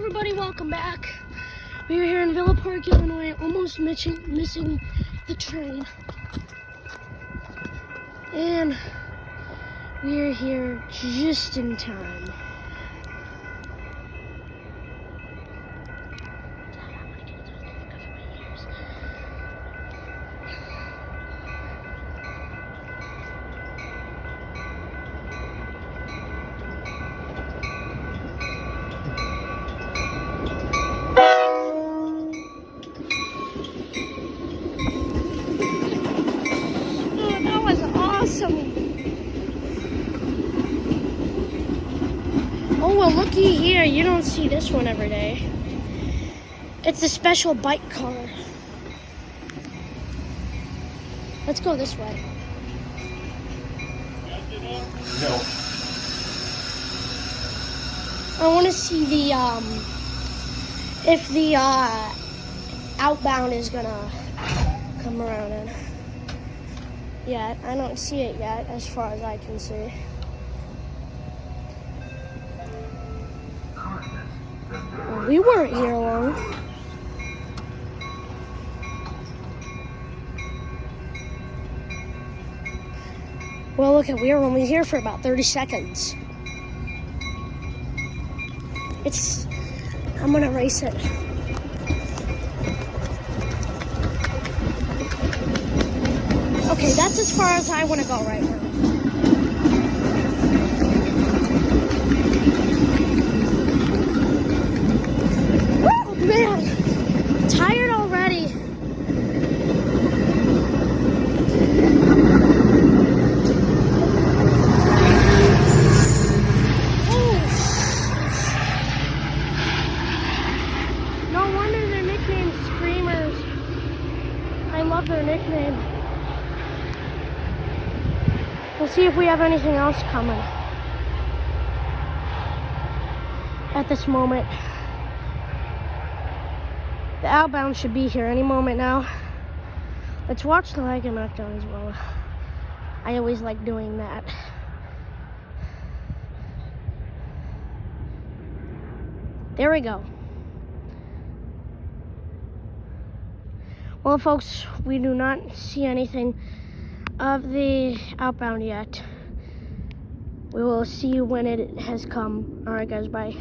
everybody, welcome back. We are here in Villa Park, Illinois, almost missing the train. And we are here just in time. Oh, well, looky here. You don't see this one every day. It's a special bike car. Let's go this way. No. I want to see the, if the, outbound is gonna come around in. Yet. I don't see it yet, as far as I can see. Well, we weren't here long. Well, look at, we were only here for about 30 seconds. I'm gonna race it. Okay, that's as far as I want to go right now. Oh man, tired already. Oh. No wonder they're nicknamed Screamers. I love their nickname. We'll see if we have anything else coming at this moment. The outbound should be here any moment now. Let's watch the lag and knockdown as well. I always like doing that. There we go. Well, folks, we do not see anything of the outbound yet. We will see you when it has come. All right, guys, bye.